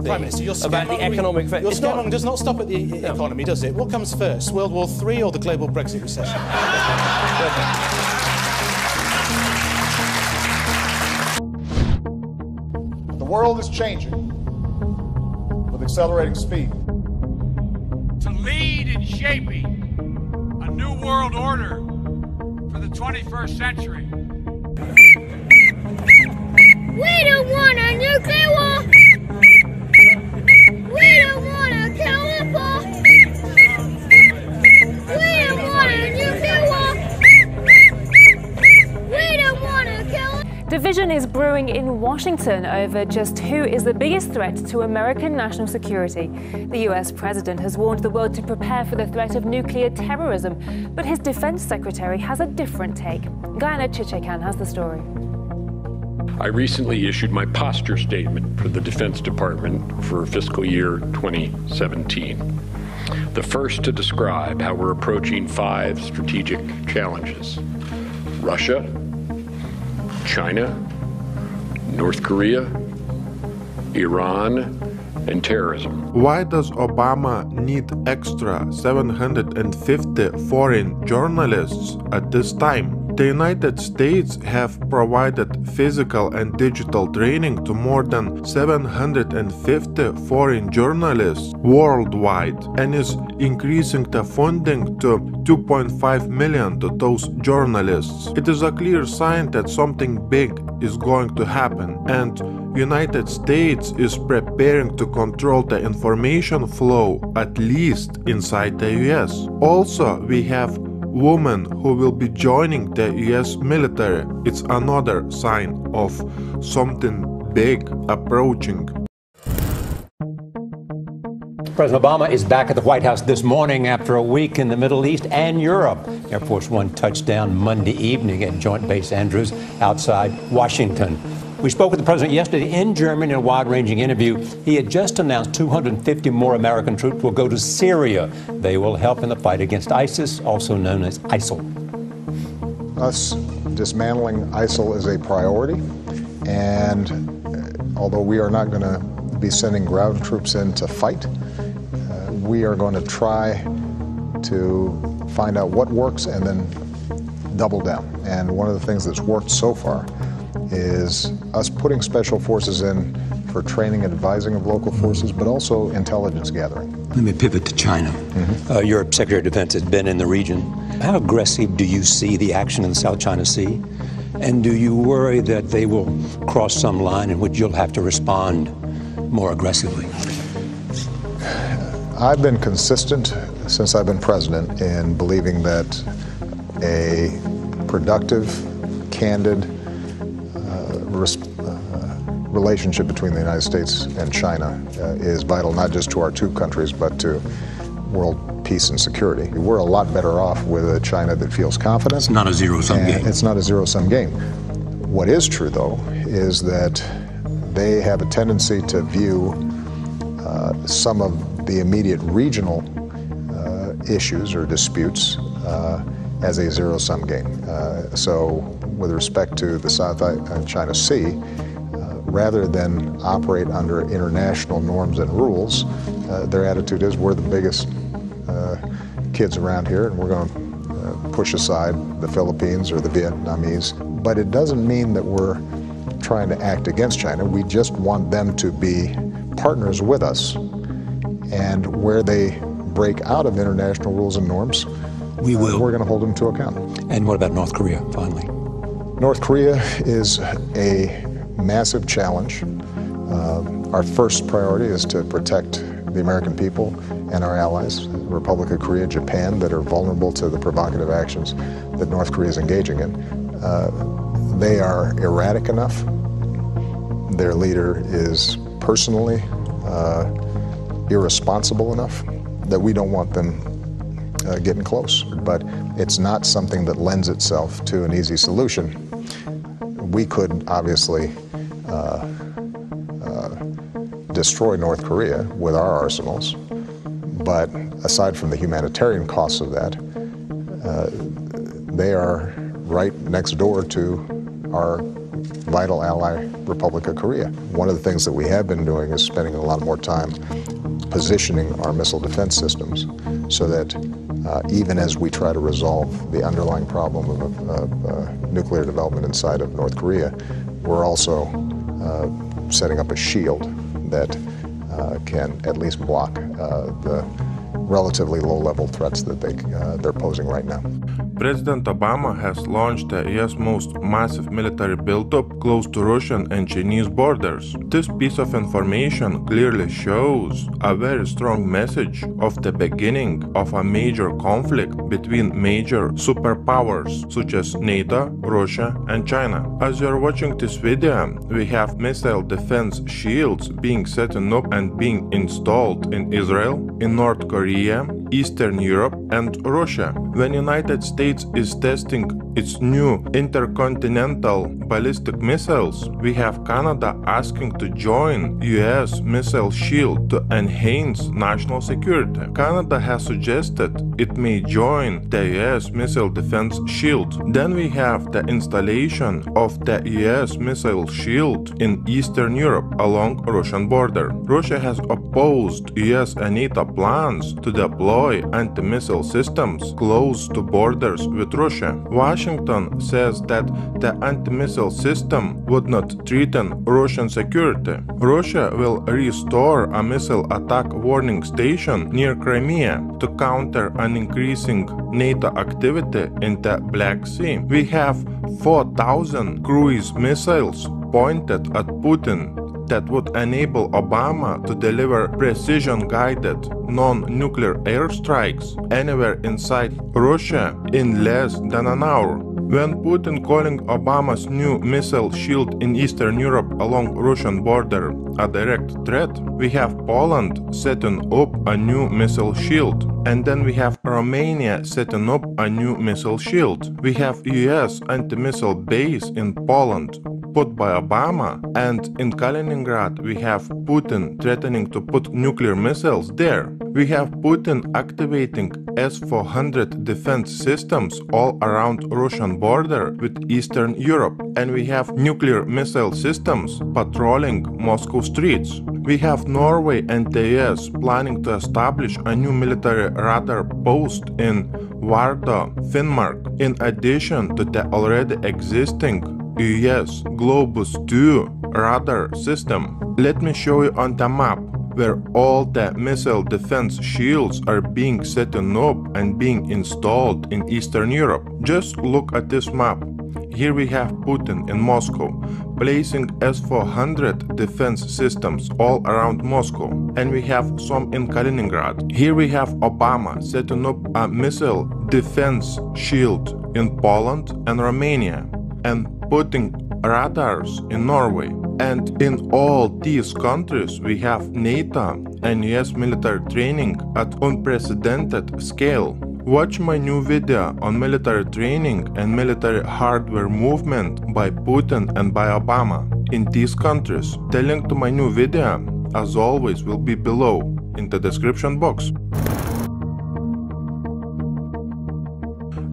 Prime Minister, your about the economic... Your scaremongering does not stop at the economy, does it? What comes first, World War III or the global Brexit recession? The world is changing with accelerating speed. To lead in shaping a new world order for the 21st century. We don't want a nuclear war. We don't want a killer war. We don't want a nuclear war. We don't want a killer. Division is brewing in Washington over just who is the biggest threat to American national security. The US president has warned the world to prepare for the threat of nuclear terrorism, but his defense secretary has a different take. Guyana Chichekan has the story. I recently issued my posture statement for the Defense Department for fiscal year 2017. The first to describe how we're approaching 5 strategic challenges: Russia, China, North Korea, Iran, and terrorism. Why does Obama need extra 750 foreign journalists at this time? The United States have provided physical and digital training to more than 750 foreign journalists worldwide and is increasing the funding to $2.5 million to those journalists. It is a clear sign that something big is going to happen, and United States is preparing to control the information flow, at least inside the US. Also, we have women who will be joining the US military. It's another sign of something big approaching. President Obama is back at the White House this morning after a week in the Middle East and Europe. Air Force One touched down Monday evening at Joint Base Andrews outside Washington. We spoke with the president yesterday in Germany in a wide-ranging interview. He had just announced 250 more American troops will go to Syria. They will help in the fight against ISIS, also known as ISIL. Us dismantling ISIL is a priority, and although we are not going to be sending ground troops in to fight, we are going to try to find out what works and then double down. And one of the things that's worked so far is us putting special forces in for training and advising of local forces, but also intelligence gathering. Let me pivot to China. Your Secretary of Defense has been in the region. How aggressive do you see the action in the South China Sea? And do you worry that they will cross some line in which you'll have to respond more aggressively? I've been consistent since I've been president in believing that a productive, candid relationship between the United States and China is vital, not just to our two countries, but to world peace and security. We're a lot better off with a China that feels confident. It's not a zero-sum game. It's not a zero-sum game. What is true, though, is that they have a tendency to view some of the immediate regional issues or disputes as a zero-sum game. So with respect to the South China Sea, rather than operate under international norms and rules, their attitude is we're the biggest kids around here and we're going to push aside the Philippines or the Vietnamese. But it doesn't mean that we're trying to act against China. We just want them to be partners with us. And where they break out of international rules and norms, we're going to hold them to account. And what about North Korea, finally? North Korea is a massive challenge. Our first priority is to protect the American people and our allies, the Republic of Korea, Japan, that are vulnerable to the provocative actions that North Korea is engaging in. They are erratic enough. Their leader is personally irresponsible enough that we don't want them getting close. But it's not something that lends itself to an easy solution. We could obviously destroy North Korea with our arsenals, but aside from the humanitarian costs of that, they are right next door to our vital ally, Republic of Korea. One of the things that we have been doing is spending a lot more time positioning our missile defense systems so that even as we try to resolve the underlying problem of nuclear development inside of North Korea, we're also setting up a shield that can at least block the relatively low-level threats that they're posing right now. President Obama has launched the U.S. most massive military buildup close to Russian and Chinese borders. This piece of information clearly shows a very strong message of the beginning of a major conflict between major superpowers such as NATO, Russia, and China. As you are watching this video, we have missile defense shields being set up and being installed in Israel, in North Korea, Eastern Europe, and Russia. When United States is testing its new intercontinental ballistic missiles, we have Canada asking to join US missile shield to enhance national security. Canada has suggested it may join the US missile defense shield. Then we have the installation of the US missile shield in Eastern Europe along Russian border. Russia has opposed US and NATO plans to deploy anti-missile systems close to borders with Russia. Washington says that the anti-missile system would not threaten Russian security. Russia will restore a missile attack warning station near Crimea to counter an increasing NATO activity in the Black Sea. We have 4,000 cruise missiles pointed at Putin that would enable Obama to deliver precision-guided, non-nuclear airstrikes anywhere inside Russia in less than an hour. When Putin calling Obama's new missile shield in Eastern Europe along Russian border a direct threat, we have Poland setting up a new missile shield. And then we have Romania setting up a new missile shield. We have US anti-missile base in Poland put by Obama, and in Kaliningrad we have Putin threatening to put nuclear missiles there. We have Putin activating S-400 defense systems all around Russian border with Eastern Europe, and we have nuclear missile systems patrolling Moscow streets. We have Norway and the US planning to establish a new military radar post in Vardø, Finnmark, in addition to the already existing US Globus 2 radar system. Let me show you on the map where all the missile defense shields are being set up and being installed in Eastern Europe. Just look at this map. Here we have Putin in Moscow, placing S-400 defense systems all around Moscow, and we have some in Kaliningrad. Here we have Obama setting up a missile defense shield in Poland and Romania, and putting radars in Norway. And in all these countries we have NATO and US military training at unprecedented scale. Watch my new video on military training and military hardware movement by Putin and by Obama in these countries. The link to my new video, as always, will be below in the description box.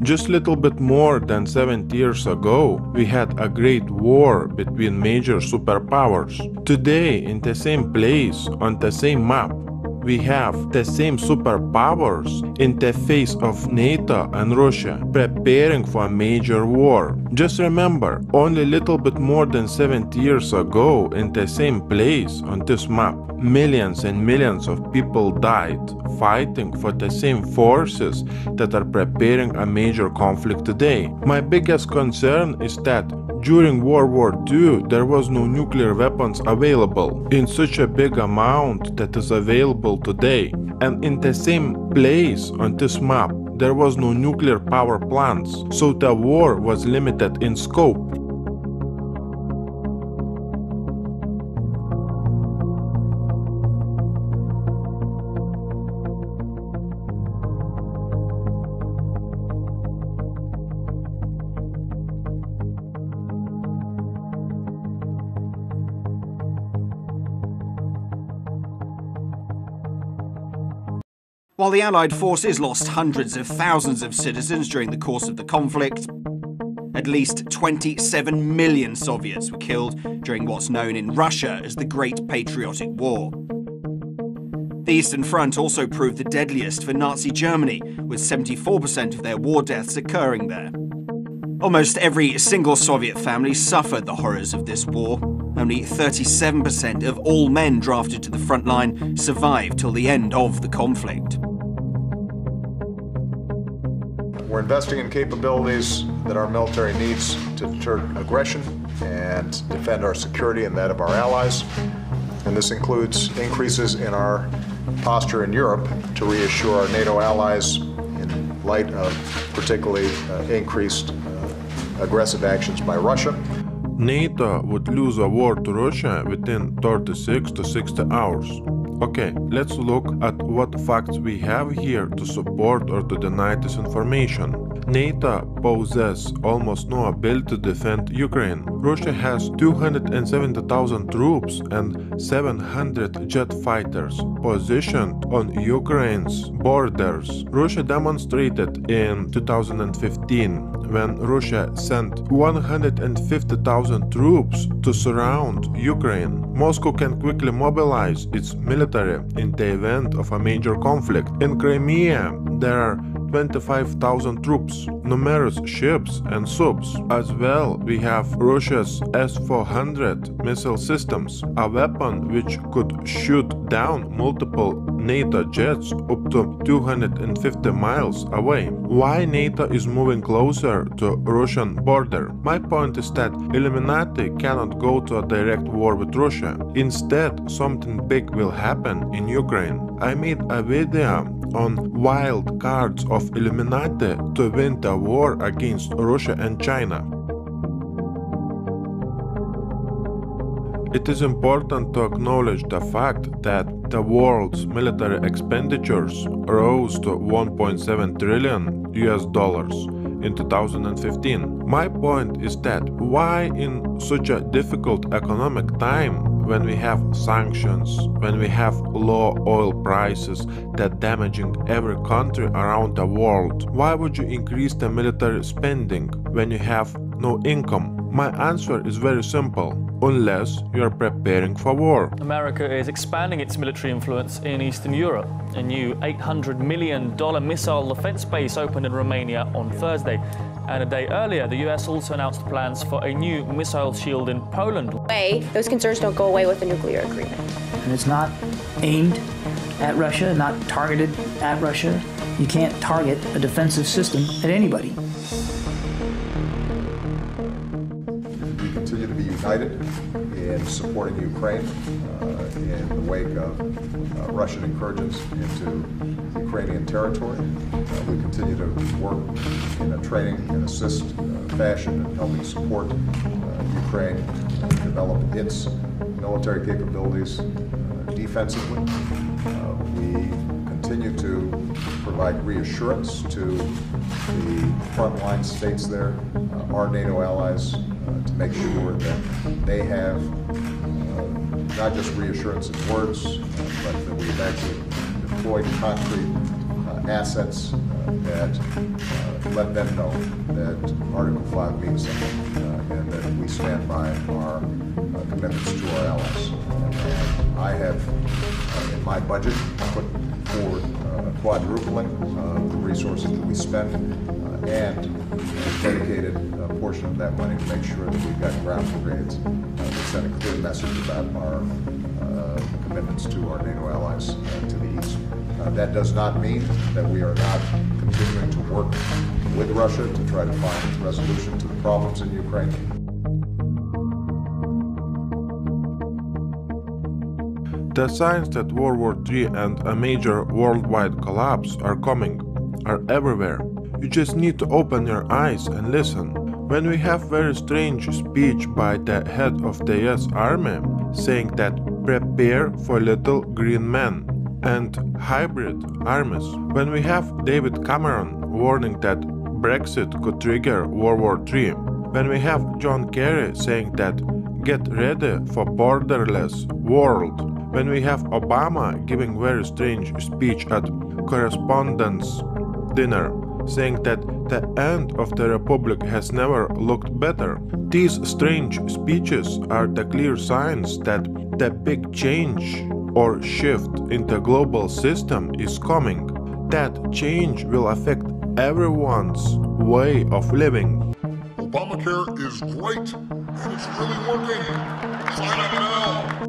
Just a little bit more than 70 years ago, we had a great war between major superpowers. Today, in the same place, on the same map, we have the same superpowers in the face of NATO and Russia preparing for a major war. Just remember, only a little bit more than 70 years ago, in the same place on this map, millions and millions of people died fighting for the same forces that are preparing a major conflict today. My biggest concern is that during World War II, there was no nuclear weapons available in such a big amount that is available today. And in the same place on this map, there was no nuclear power plants, so the war was limited in scope. While the Allied forces lost hundreds of thousands of citizens during the course of the conflict, At least 27 million Soviets were killed during what's known in Russia as the Great Patriotic War. The Eastern Front also proved the deadliest for Nazi Germany, with 74% of their war deaths occurring there. Almost every single Soviet family suffered the horrors of this war. Only 37% of all men drafted to the front line survived till the end of the conflict. We're investing in capabilities that our military needs to deter aggression and defend our security and that of our allies. And this includes increases in our posture in Europe to reassure our NATO allies in light of particularly increased aggressive actions by Russia. NATO would lose a war to Russia within 36 to 60 hours. Okay, let's look at what facts we have here to support or to deny this information. NATO possesses almost no ability to defend Ukraine. Russia has 270,000 troops and 700 jet fighters positioned on Ukraine's borders. Russia demonstrated in 2015 when Russia sent 150,000 troops to surround Ukraine. Moscow can quickly mobilize its military in the event of a major conflict. In Crimea, there are 25,000 troops, numerous ships and subs. As well, we have Russia's S-400 missile systems, a weapon which could shoot down multiple NATO jets up to 250 miles away. Why NATO is moving closer to Russian border? My point is that Illuminati cannot go to a direct war with Russia. Instead, something big will happen in Ukraine. I made a video on wild cards of Illuminati to win the war against Russia and China. It is important to acknowledge the fact that the world's military expenditures rose to $1.7 trillion in 2015. My point is that why in such a difficult economic time, when we have sanctions, when we have low oil prices that damaging every country around the world, why would you increase the military spending when you have no income? My answer is very simple. Unless you are preparing for war. America is expanding its military influence in Eastern Europe. A new $800 million missile defense base opened in Romania on Thursday. And a day earlier, the US also announced plans for a new missile shield in Poland. Those concerns don't go away with the nuclear agreement. And it's not aimed at Russia, not targeted at Russia. You can't target a defensive system at anybody. We continue to be united in supporting Ukraine in the wake of Russian incursions into Ukrainian territory. We continue to work in a training and assist fashion in helping support Ukraine develop its military capabilities defensively. We continue to provide reassurance to the frontline states there, our NATO allies, to make sure that they have not just reassurance in words, but that we've actually deployed concrete assets that let them know that Article 5 means something and that we stand by our commitments to our allies. I have, in my budget, put forward a quadrupling of the resources that we spend and dedicated a portion of that money to make sure that we've got ground brigades that send a clear message about our commitments to our NATO allies to the east. That does not mean that we are not continuing to work with Russia to try to find resolution to the problems in Ukraine. The signs that World War III and a major worldwide collapse are coming are everywhere. You just need to open your eyes and listen. When we have very strange speech by the head of the US Army saying that prepare for little green men and hybrid armies. When we have David Cameron warning that Brexit could trigger World War III. When we have John Kerry saying that get ready for borderless world. When we have Obama giving very strange speech at correspondence dinner saying that the end of the Republic has never looked better. These strange speeches are the clear signs that the big change or shift in the global system is coming. That change will affect everyone's way of living. Obamacare is great, and it's really working. Sign up now.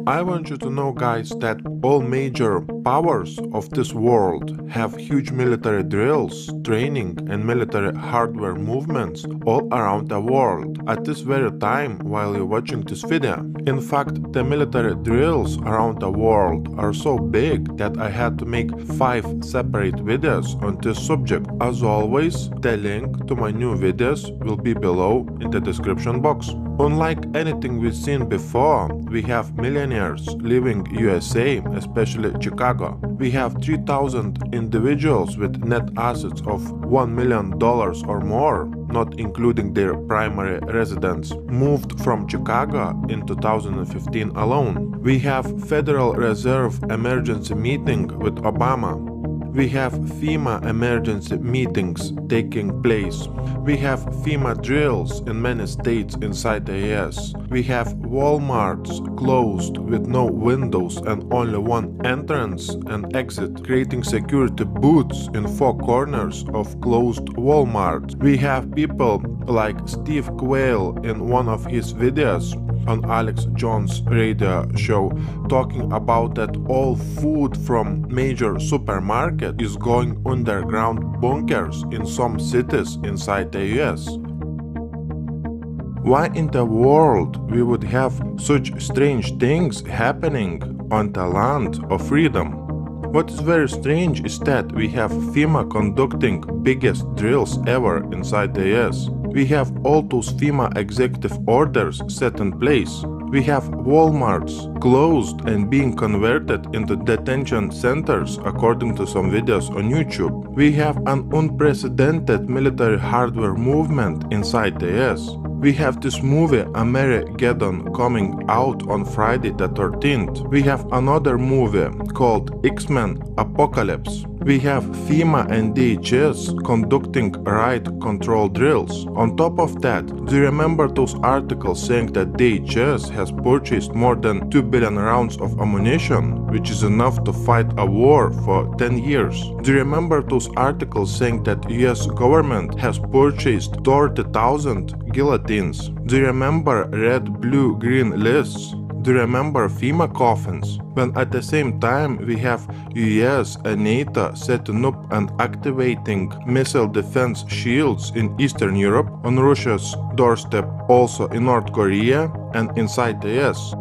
I want you to know, guys, that all major powers of this world have huge military drills, training and military hardware movements all around the world at this very time while you're watching this video. In fact, the military drills around the world are so big that I had to make 5 separate videos on this subject. As always, the link to my new videos will be below in the description box. Unlike anything we've seen before, we have millionaires living USA, especially Chicago. We have 3,000 individuals with net assets of $1 million or more, not including their primary residence, moved from Chicago in 2015 alone. We have Federal Reserve emergency meeting with Obama. We have FEMA emergency meetings taking place. We have FEMA drills in many states inside the US. We have Walmarts closed with no windows and only one entrance and exit, creating security booths in 4 corners of closed Walmarts. We have people like Steve Quayle in one of his videos on Alex Jones' radio show talking about that all food from major supermarket is going underground bunkers in some cities inside the US. Why in the world we would have such strange things happening on the land of freedom? What is very strange is that we have FEMA conducting biggest drills ever inside the US. We have all those FEMA executive orders set in place. We have Walmarts closed and being converted into detention centers according to some videos on YouTube. We have an unprecedented military hardware movement inside the US. We have this movie Armageddon coming out on Friday the 13th. We have another movie called X-Men Apocalypse. We have FEMA and DHS conducting riot control drills. On top of that, do you remember those articles saying that DHS has purchased more than 2 billion rounds of ammunition, which is enough to fight a war for 10 years? Do you remember those articles saying that US government has purchased 30,000 guillotines? Do you remember red, blue, green lists? Do you remember FEMA coffins? When at the same time we have US and NATO setting up and activating missile defense shields in Eastern Europe, on Russia's doorstep, also in North Korea and inside the US.